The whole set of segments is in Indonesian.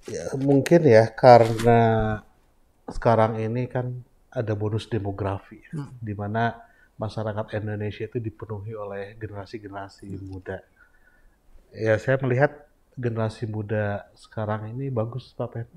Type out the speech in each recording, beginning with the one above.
Ya, mungkin ya karena sekarang ini kan ada bonus demografi, ya, di mana masyarakat Indonesia itu dipenuhi oleh generasi-generasi muda. Ya, saya melihat generasi muda sekarang ini bagus, Pak Pen.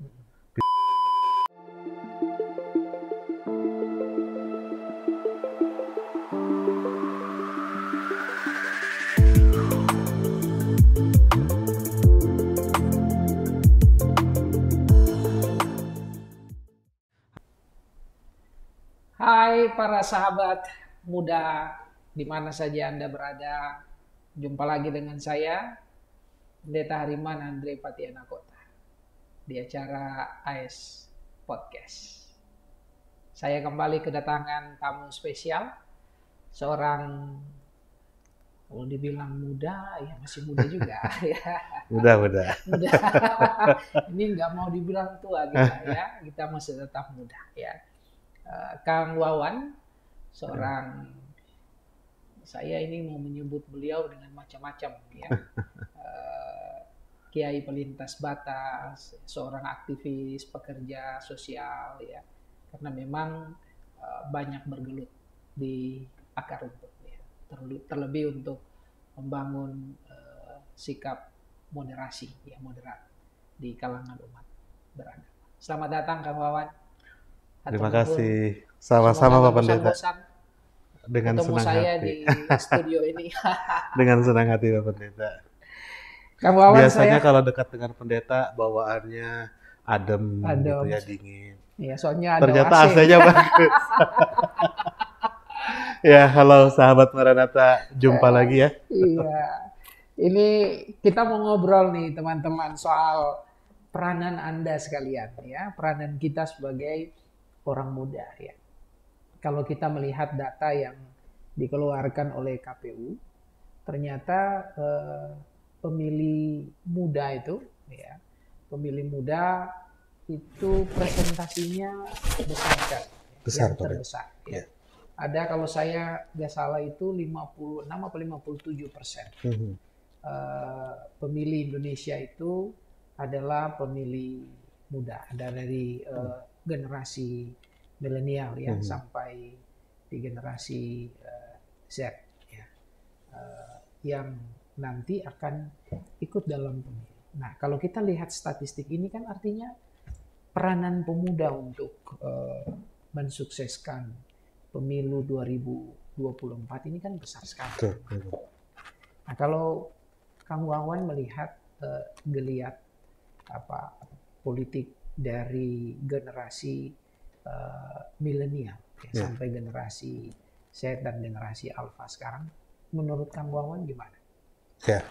Hai para sahabat muda, di mana saja Anda berada. Jumpa lagi dengan saya, Pendeta Hariman Andre Patiana Kota, di acara AS Podcast. Saya kembali kedatangan tamu spesial, seorang, kalau dibilang muda, ya masih muda juga. Ya, Muda-muda. muda. Ini nggak mau dibilang tua kita ya, kita masih tetap muda ya. Kang Wawan, seorang, saya ini mau menyebut beliau dengan macam-macam ya. Kiai pelintas batas, seorang aktivis pekerja sosial ya. Karena memang banyak bergelut di akar rumput ya. Terlebih untuk membangun sikap moderasi ya, moderat di kalangan umat beragama. Selamat datang Kang Wawan. Hatur Terima nuhun. kasih. Semoga Sama-sama nggak Pak Pendeta. bosan-bosan Dengan ketemu senang saya hati. di studio ini. Dengan senang hati Pak Pendeta. Kang Wawan, Biasanya saya kalau dekat dengan pendeta bawaannya adem gitu ada, ya, dingin. ya soalnya ada Ternyata AC. AC-nya bagus. Ya, halo sahabat Maranatha, jumpa lagi ya. Iya, ini kita mau ngobrol nih teman-teman soal peranan Anda sekalian ya, peranan kita sebagai orang muda ya. Kalau kita melihat data yang dikeluarkan oleh KPU, ternyata pemilih muda itu ya, pemilih muda itu presentasinya besar sekali, Besar, yang Pak. terbesar ya. Ya. Ada kalau saya nggak salah itu 56 atau 57%. Pemilih Indonesia itu adalah pemilih muda, ada dari generasi milenial ya sampai di generasi Z ya, yang nanti akan ikut dalam pemilu. Nah, kalau kita lihat statistik ini kan artinya peranan pemuda untuk mensukseskan pemilu 2024 ini kan besar sekali. Nah, kalau Kang Wawan melihat geliat politik dari generasi milenial ya, sampai generasi Z dan generasi Alpha sekarang, menurut Kang Wawan gimana? Ya,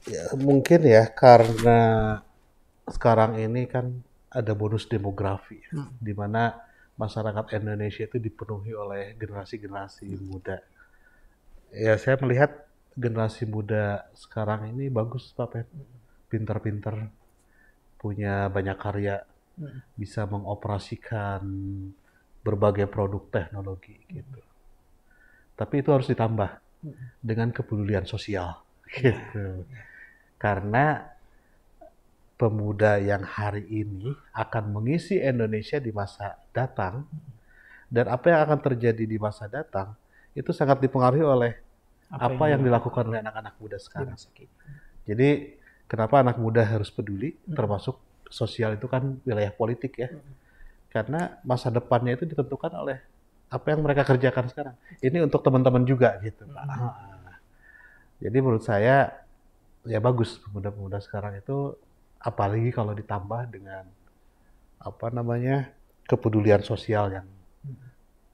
ya mungkin ya karena sekarang ini kan ada bonus demografi, ya, di mana masyarakat Indonesia itu dipenuhi oleh generasi-generasi muda. Ya, saya melihat generasi muda sekarang ini bagus, Pak Pen. Pinter-pinter, punya banyak karya, bisa mengoperasikan berbagai produk teknologi gitu. Tapi itu harus ditambah dengan kepedulian sosial gitu. Karena pemuda yang hari ini akan mengisi Indonesia di masa datang, dan apa yang akan terjadi di masa datang itu sangat dipengaruhi oleh apa yang dilakukan oleh anak-anak muda sekarang. Jadi kenapa anak muda harus peduli, termasuk sosial itu kan wilayah politik ya. Karena masa depannya itu ditentukan oleh apa yang mereka kerjakan sekarang. Ini untuk teman-teman juga gitu, Pak. Jadi menurut saya ya bagus pemuda-pemuda sekarang itu, apalagi kalau ditambah dengan apa namanya kepedulian sosial yang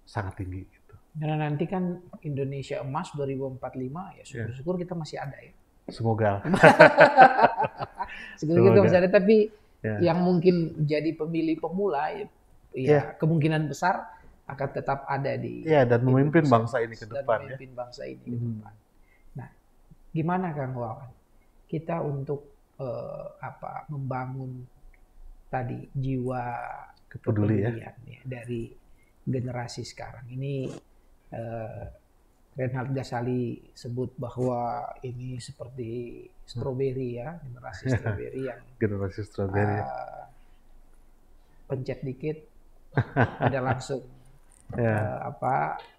sangat tinggi gitu. Karena nanti kan Indonesia Emas 2045 ya, syukur-syukur kita masih ada ya. Semoga. Syukur kita masih ada, tapi Ya. yang mungkin jadi pemilih pemula ya kemungkinan besar akan tetap ada di dan memimpin Indonesia bangsa ini ke dan depan memimpin bangsa ini ke depan. Nah, gimana Kang Wawan kita untuk membangun tadi jiwa kepedulian ya, dari generasi sekarang ini, Reinhard Ghazali sebut bahwa ini seperti stroberi ya, generasi stroberi yang Generasi strawberry. pencet dikit udah langsung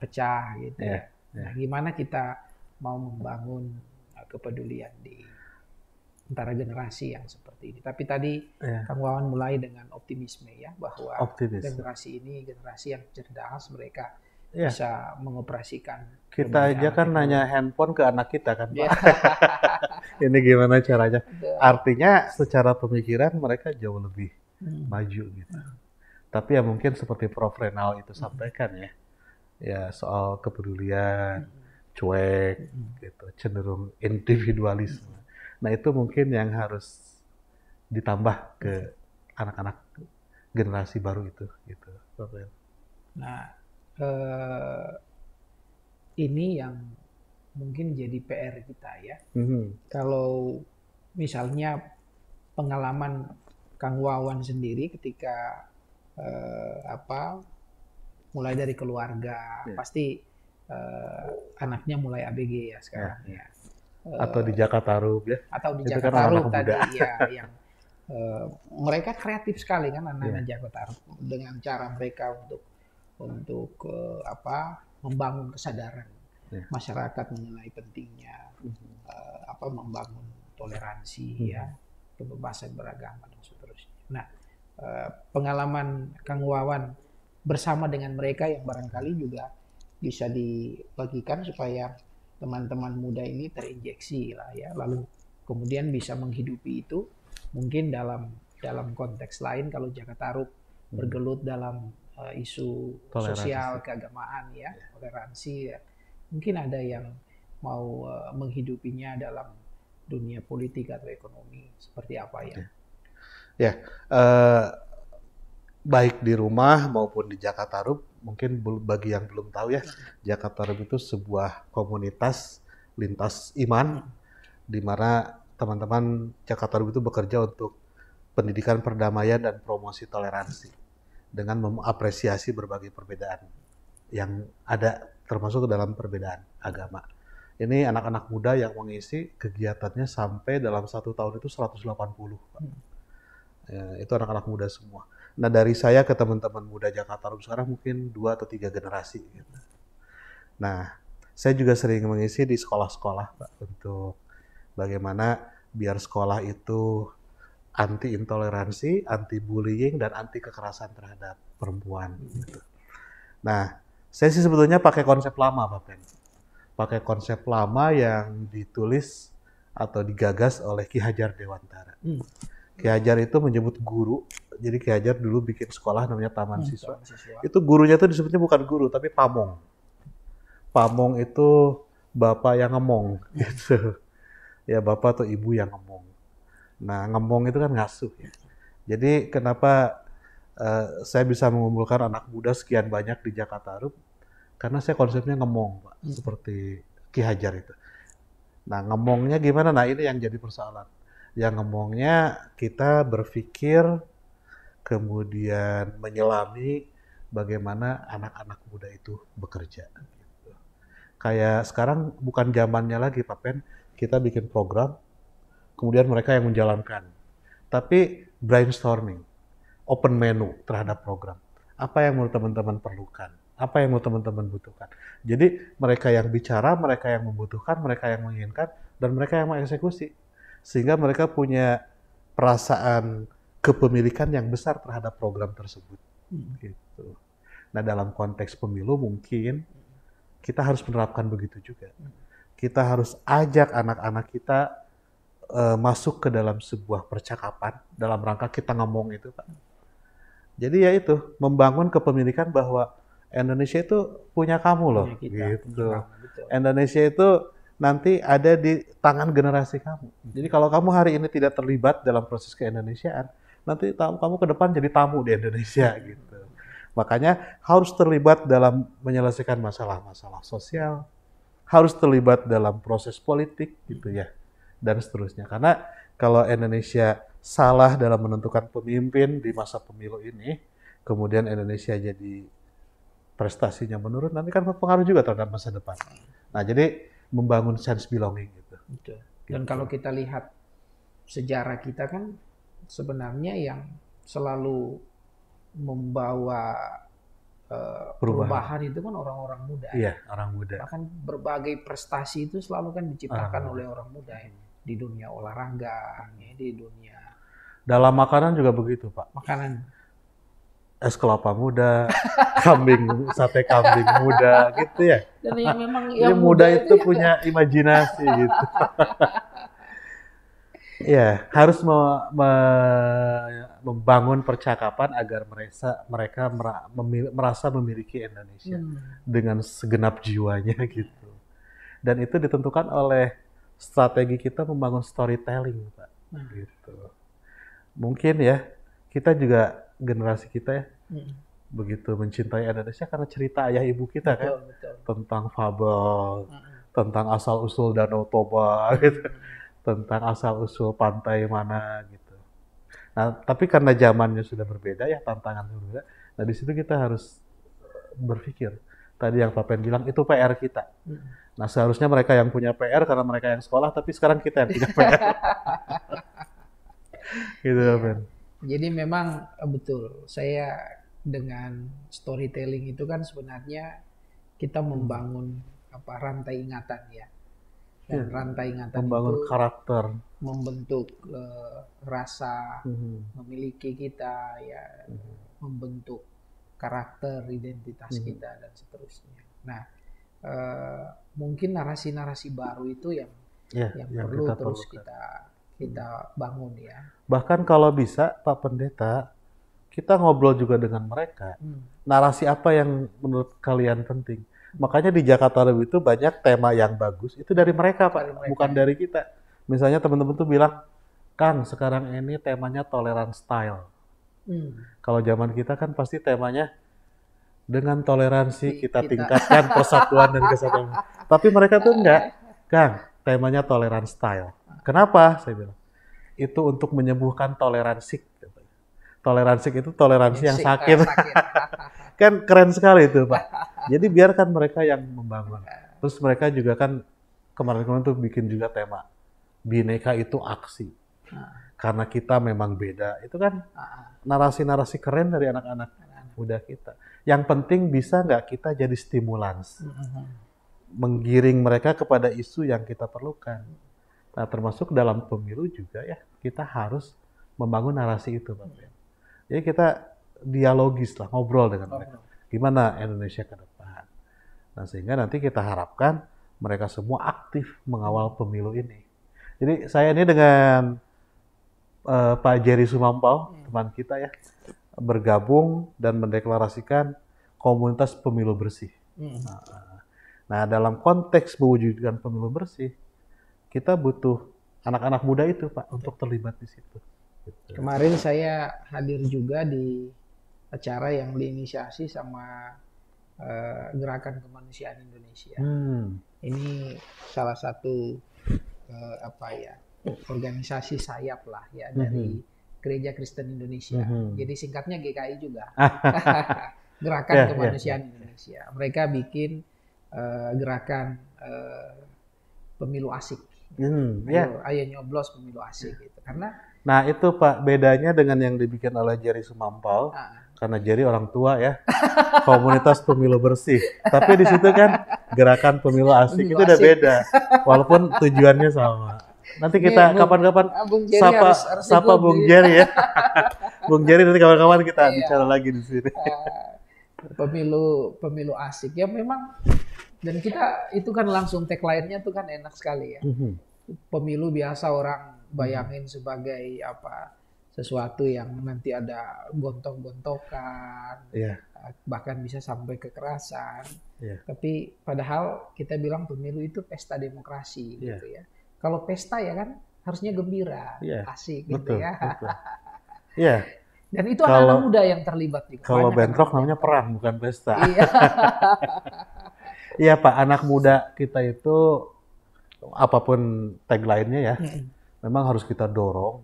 pecah gitu ya. Nah, gimana kita mau membangun kepedulian di antara generasi yang seperti ini. Tapi tadi Kang Wawan mulai dengan optimisme ya, bahwa generasi ini generasi yang cerdas, mereka bisa mengoperasikan. Kita aja kan nanya handphone ke anak kita kan, Pak. Ini gimana caranya? Artinya secara pemikiran mereka jauh lebih maju gitu. Tapi ya mungkin seperti Prof. Renal itu sampaikan ya soal kepedulian, cuek, gitu, cenderung individualisme. Nah itu mungkin yang harus ditambah ke anak-anak generasi baru itu, gitu. Nah, ini yang mungkin jadi PR kita ya. Kalau misalnya pengalaman Kang Wawan sendiri ketika mulai dari keluarga, pasti anaknya mulai ABG ya sekarang ya. Atau di Jakatarup ya. Atau di Jakatarup tadi ya, yang mereka kreatif sekali kan anak-anak Jakatarup dengan cara mereka untuk membangun kesadaran masyarakat mengenai pentingnya membangun toleransi ya, kebebasan beragama dan seterusnya. Nah, pengalaman Kang Wawan bersama dengan mereka yang barangkali juga bisa dibagikan supaya teman-teman muda ini terinjeksi lah ya, lalu kemudian bisa menghidupi itu mungkin dalam konteks lain. Kalau Jakatarup bergelut dalam isu sosial keagamaan ya, toleransi ya, mungkin ada yang mau menghidupinya dalam dunia politik atau ekonomi seperti apa ya? Baik di rumah maupun di Jakatarup, mungkin bagi yang belum tahu ya, Jakatarup itu sebuah komunitas lintas iman di mana teman-teman Jakatarup itu bekerja untuk pendidikan perdamaian dan promosi toleransi dengan mengapresiasi berbagai perbedaan yang ada, termasuk dalam perbedaan agama. Ini anak-anak muda yang mengisi kegiatannya sampai dalam 1 tahun itu 180. Ya, itu anak-anak muda semua. Nah dari saya ke teman-teman muda Jakatarup sekarang mungkin 2 atau 3 generasi. Gitu. Nah saya juga sering mengisi di sekolah-sekolah Pak, untuk bagaimana biar sekolah itu anti intoleransi, anti bullying, dan anti kekerasan terhadap perempuan. Gitu. Nah saya sih sebetulnya pakai konsep lama Pak Pen. Pakai konsep lama yang ditulis atau digagas oleh Ki Hajar Dewantara. Ki Hajar itu menyebut guru. Jadi Ki Hajar dulu bikin sekolah namanya Taman Siswa. Itu gurunya tuh disebutnya bukan guru tapi pamong. Pamong itu bapak yang ngemong gitu. Ya bapak atau ibu yang ngemong. Nah ngemong itu kan ngasuh ya. Jadi kenapa saya bisa mengumpulkan anak muda sekian banyak di Jakatarup? Karena saya konsepnya ngemong Pak, seperti Ki Hajar itu. Nah ngemongnya gimana? Nah ini yang jadi persoalan. Yang ngomongnya kita berpikir kemudian menyelami bagaimana anak-anak muda itu bekerja. Gitu. Kayak sekarang bukan zamannya lagi Pak Pen, kita bikin program, kemudian mereka yang menjalankan. Tapi brainstorming, open menu terhadap program. Apa yang menurut teman-teman perlukan? Apa yang menurut teman-teman butuhkan? Jadi mereka yang bicara, mereka yang membutuhkan, mereka yang menginginkan, dan mereka yang mengeksekusi. Sehingga mereka punya perasaan kepemilikan yang besar terhadap program tersebut. Gitu. Nah dalam konteks pemilu mungkin kita harus menerapkan begitu juga. Kita harus ajak anak-anak kita masuk ke dalam sebuah percakapan dalam rangka kita ngomong itu Pak. Jadi ya itu, membangun kepemilikan bahwa Indonesia itu punya kamu loh. Gitu. Indonesia itu nanti ada di tangan generasi kamu. Jadi kalau kamu hari ini tidak terlibat dalam proses keindonesiaan, nanti kamu ke depan jadi tamu di Indonesia gitu. Makanya harus terlibat dalam menyelesaikan masalah-masalah sosial, harus terlibat dalam proses politik gitu ya, dan seterusnya. Karena kalau Indonesia salah dalam menentukan pemimpin di masa pemilu ini, kemudian Indonesia jadi prestasinya menurun, nanti kan berpengaruh juga terhadap masa depan. Nah, jadi membangun sense belonging gitu. Betul. Dan kalau kita lihat sejarah kita kan sebenarnya yang selalu membawa perubahan itu kan orang-orang muda. Iya, orang muda. Bahkan berbagai prestasi itu selalu kan diciptakan Orang oleh orang muda ya. Di dunia olahraga, ya, di dunia Dalam makanan juga begitu, Pak. makanan. Es kelapa muda, sate kambing muda gitu ya. Dan yang memang Jadi yang muda muda itu punya imajinasi gitu. Ya, harus membangun percakapan agar mereka merasa memiliki Indonesia dengan segenap jiwanya gitu. Dan itu ditentukan oleh strategi kita membangun storytelling, Pak. Gitu. Mungkin ya, kita juga generasi kita ya, begitu mencintai Indonesia karena cerita ayah ibu kita kan, Betul. tentang fabel, tentang asal usul Danau Toba gitu, tentang asal usul pantai mana gitu. Nah, tapi karena zamannya sudah berbeda ya, tantangan berbeda. Nah, di situ kita harus berpikir. Tadi yang Pak Pen bilang itu PR kita. Nah, seharusnya mereka yang punya PR karena mereka yang sekolah, tapi sekarang kita yang punya PR. Gitu, Pak Pen. Jadi memang betul, saya dengan storytelling itu kan sebenarnya kita membangun rantai ingatan ya. Dan rantai ingatan membangun itu karakter, membentuk rasa memiliki kita ya, membentuk karakter, identitas kita dan seterusnya. Nah, mungkin narasi-narasi baru itu yang perlu terus kita bangun ya. Bahkan kalau bisa Pak Pendeta, kita ngobrol juga dengan mereka. Narasi apa yang menurut kalian penting? Makanya di Jakarta Review itu banyak tema yang bagus, itu dari mereka Pak, bukan dari kita. Misalnya teman-teman tuh bilang, Kang, sekarang ini temanya tolerance style. Kalau zaman kita kan pasti temanya dengan toleransi kita tingkatkan persatuan dan kesatuan. Tapi mereka tuh enggak, Kang, temanya tolerance style. Kenapa? Saya bilang, itu untuk menyembuhkan toleransi. Toleransi itu toleransi yang sakit. Kan keren sekali itu Pak. Jadi biarkan mereka yang membangun. Terus mereka juga kan kemarin-kemarin tuh bikin juga tema Bhinneka itu aksi. Karena kita memang beda. Itu kan narasi-narasi keren dari anak-anak muda kita. Yang penting bisa nggak kita jadi stimulans. Menggiring mereka kepada isu yang kita perlukan. Nah, termasuk dalam pemilu juga ya, kita harus membangun narasi itu, Pak. Jadi kita dialogis lah, ngobrol dengan mereka. Gimana Indonesia ke depan? Nah, sehingga nanti kita harapkan mereka semua aktif mengawal pemilu ini. Jadi saya ini dengan Pak Jerry Sumampau, teman kita ya, bergabung dan mendeklarasikan komunitas pemilu bersih. Nah, dalam konteks mewujudkan pemilu bersih, kita butuh anak-anak muda itu Pak untuk terlibat di situ. Gitu. Kemarin saya hadir juga di acara yang diinisiasi sama Gerakan Kemanusiaan Indonesia. Ini salah satu organisasi sayap lah ya dari Gereja Kristen Indonesia. Jadi singkatnya GKI juga. Gerakan Kemanusiaan Indonesia. Mereka bikin gerakan pemilu asik. Ayo nyoblos pemilu asik gitu. Nah itu Pak, bedanya dengan yang dibikin oleh Jerry Sumampau, karena Jerry orang tua ya, komunitas pemilu bersih. Tapi di situ kan gerakan pemilu asik itu udah beda, walaupun tujuannya sama. Nanti kita kapan-kapan sapa Bung Jerry ya. Bung Jerry nanti kawan-kawan kita bicara lagi di sini. Pemilu asik ya memang, dan kita itu kan langsung tagline-nya tuh kan enak sekali ya. Pemilu biasa orang bayangin sebagai sesuatu yang nanti ada gontok-gontokan, bahkan bisa sampai kekerasan. Tapi padahal kita bilang pemilu itu pesta demokrasi gitu ya. Kalau pesta ya kan harusnya gembira, asik gitu ya. Dan itu anak-anak muda yang terlibat juga. Kalau bentrok namanya perang bukan pesta. Iya Pak, anak muda kita itu apapun tagline-nya ya, memang harus kita dorong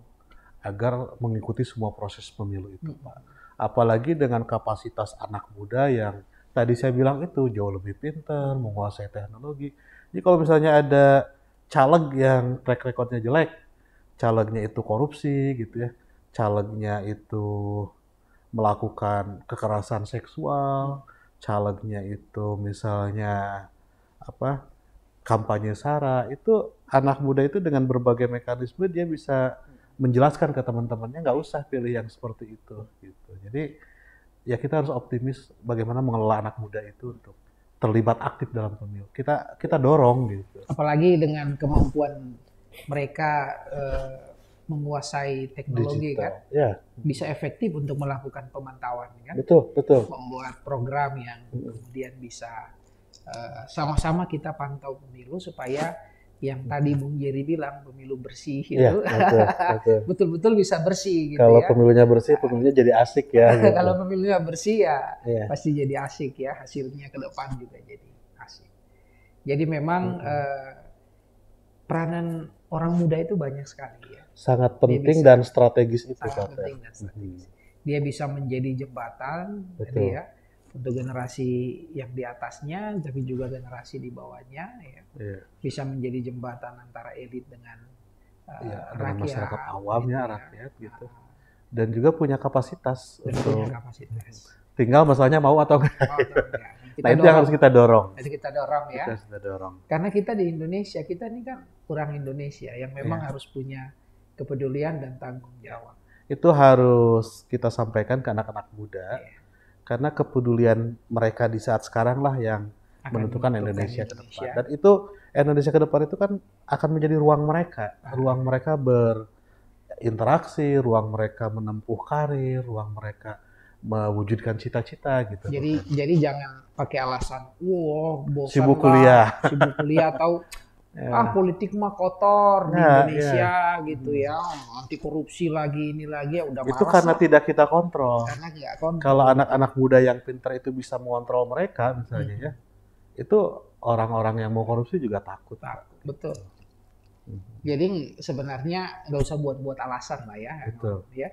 agar mengikuti semua proses pemilu itu, Pak. Apalagi dengan kapasitas anak muda yang tadi saya bilang itu jauh lebih pintar, menguasai teknologi. Jadi kalau misalnya ada caleg yang track recordnya jelek, calegnya itu korupsi gitu ya, calegnya itu melakukan kekerasan seksual, calegnya itu misalnya apa kampanye SARA, itu anak muda itu dengan berbagai mekanisme dia bisa menjelaskan ke teman-temannya nggak usah pilih yang seperti itu gitu. Jadi ya kita harus optimis bagaimana mengelola anak muda itu untuk terlibat aktif dalam pemilu. Kita dorong gitu. Apalagi dengan kemampuan mereka menguasai teknologi kan, Digital, ya bisa efektif untuk melakukan pemantauan kan, betul betul. membuat program yang kemudian bisa sama-sama kita pantau pemilu supaya yang tadi Bung Jerry bilang pemilu bersih Iya itu betul betul. betul-betul bisa bersih gitu Kalau ya. pemilunya bersih, pemilunya jadi asik ya. Gitu. Kalau pemilunya bersih ya Iya. pasti jadi asik ya, hasilnya ke depan juga jadi asik. Jadi memang peranan orang muda itu banyak sekali ya. Sangat penting bisa- dan strategis itu, Sangat Pak. penting dan strategis. Dia bisa menjadi jembatan Betul. ya untuk generasi yang di atasnya, tapi juga generasi di bawahnya ya. Iya. Bisa menjadi jembatan antara elit dengan Iya, dengan rakyat, masyarakat awam gitu ya, ya. rakyat gitu. Dan juga punya kapasitas Dan untuk punya kapasitas. tinggal masalahnya mau atau enggak. Oh, atau enggak. Nah, itu yang harus kita dorong. Jadi kita dorong ya. Itu harus kita dorong. Karena kita di Indonesia, kita ini kan orang Indonesia yang memang harus punya kepedulian dan tanggung jawab. Itu harus kita sampaikan ke anak-anak muda. Iya. Karena kepedulian mereka di saat sekarang lah yang Akan menentukan menentukan Indonesia ke depan. Indonesia. Dan itu Indonesia ke depan itu kan akan menjadi ruang mereka berinteraksi, ruang mereka menempuh karir, ruang mereka mewujudkan cita-cita gitu. Jadi jangan pakai alasan, wah bosan Sibuk lah, kuliah. sibuk kuliah atau politik mah kotor di Ya, Indonesia gitu ya, anti korupsi lagi ini lagi ya udah Itu malas karena lah. tidak kita kontrol. Karena nggak kontrol. Kalau anak-anak muda yang pintar itu bisa mengontrol mereka misalnya ya, itu orang-orang yang mau korupsi juga takut. Betul. Jadi sebenarnya nggak usah buat-buat alasan lah ya. Betul. Ya.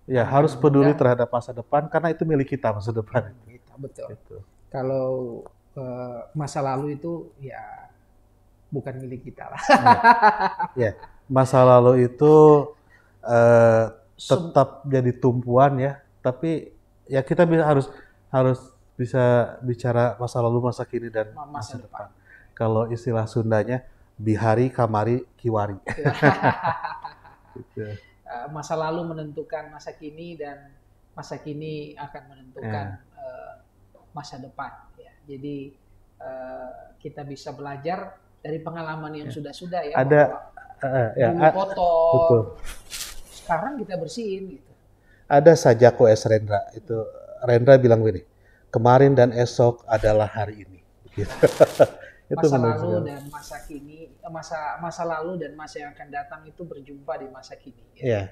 Ya harus peduli terhadap masa depan karena itu milik kita masa depan. Betul. Gitu. Kalau masa lalu itu ya bukan milik kita lah. Ya, masa lalu itu tetap jadi tumpuan ya, tapi ya kita harus bisa bicara masa lalu, masa kini dan masa depan. Kalau istilah Sundanya bihari, kamari, kiwari. Gitu. Masa lalu menentukan masa kini dan masa kini akan menentukan masa depan. Ya. Jadi kita bisa belajar dari pengalaman yang sudah-sudah ya. Ada dulu kotor, betul. Sekarang kita bersihin gitu. Ada Sajako S. Rendra, itu Rendra bilang gini, kemarin dan esok adalah hari ini. Gitu. Itu masa lalu dan masa kini, masa lalu dan masa yang akan datang itu berjumpa di masa kini. Iya.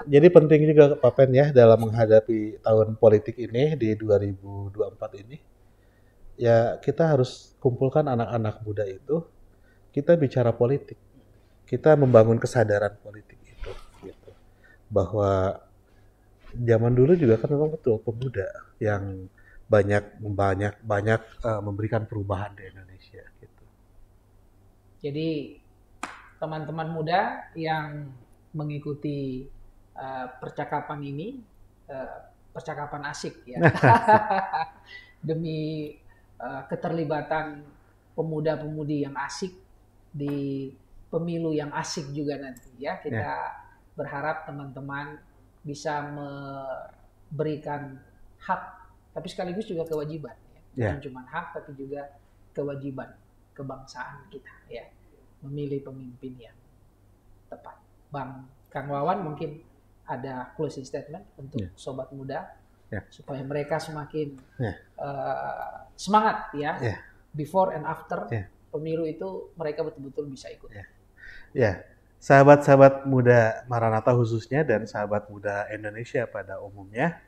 Jadi penting juga Pak Pen ya dalam menghadapi tahun politik ini di 2024 ini. Ya kita harus kumpulkan anak-anak muda itu, kita bicara politik, kita membangun kesadaran politik itu, gitu. Bahwa zaman dulu juga kan memang betul pemuda yang banyak memberikan perubahan di Indonesia. Gitu. Jadi teman-teman muda yang mengikuti percakapan ini, percakapan asik ya, demi keterlibatan pemuda-pemudi yang asik di pemilu yang asik juga nanti ya. Kita berharap teman-teman bisa memberikan hak, tapi sekaligus juga kewajiban. Ya. Bukan cuma hak, tapi juga kewajiban kebangsaan kita ya, memilih pemimpin yang tepat. Bang Kang Wawan mungkin ada closing statement untuk sobat muda supaya mereka semakin semangat ya, before and after pemilu itu mereka betul-betul bisa ikut. Ya, sahabat-sahabat muda Maranatha khususnya dan sahabat muda Indonesia pada umumnya,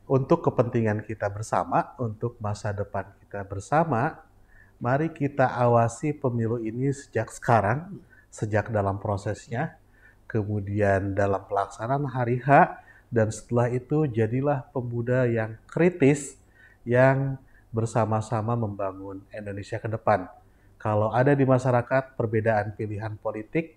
untuk kepentingan kita bersama, untuk masa depan kita bersama, mari kita awasi pemilu ini sejak sekarang, sejak dalam prosesnya, kemudian dalam pelaksanaan hari H, dan setelah itu jadilah pemuda yang kritis, yang bersama-sama membangun Indonesia ke depan. Kalau ada di masyarakat perbedaan pilihan politik,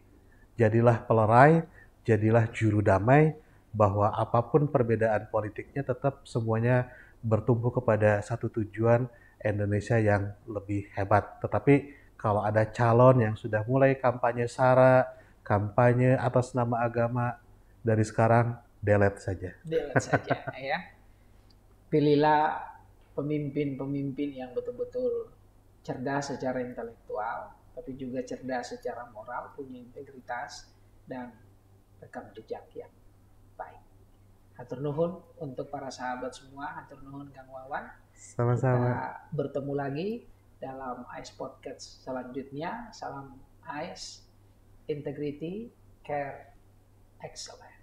jadilah pelerai, jadilah juru damai, bahwa apapun perbedaan politiknya tetap semuanya bertumpu kepada satu tujuan, Indonesia yang lebih hebat. Tetapi kalau ada calon yang sudah mulai kampanye SARA, kampanye atas nama agama, dari sekarang delete saja. Delete saja ya. Pilihlah pemimpin-pemimpin yang betul-betul cerdas secara intelektual, tapi juga cerdas secara moral, punya integritas dan rekam jejak yang baik. Hatur nuhun untuk para sahabat semua, hatur nuhun Kang Wawan. Sama-sama. Kita bertemu lagi dalam AIS Podcast selanjutnya. Salam AIS, Integrity, Care, Excellence.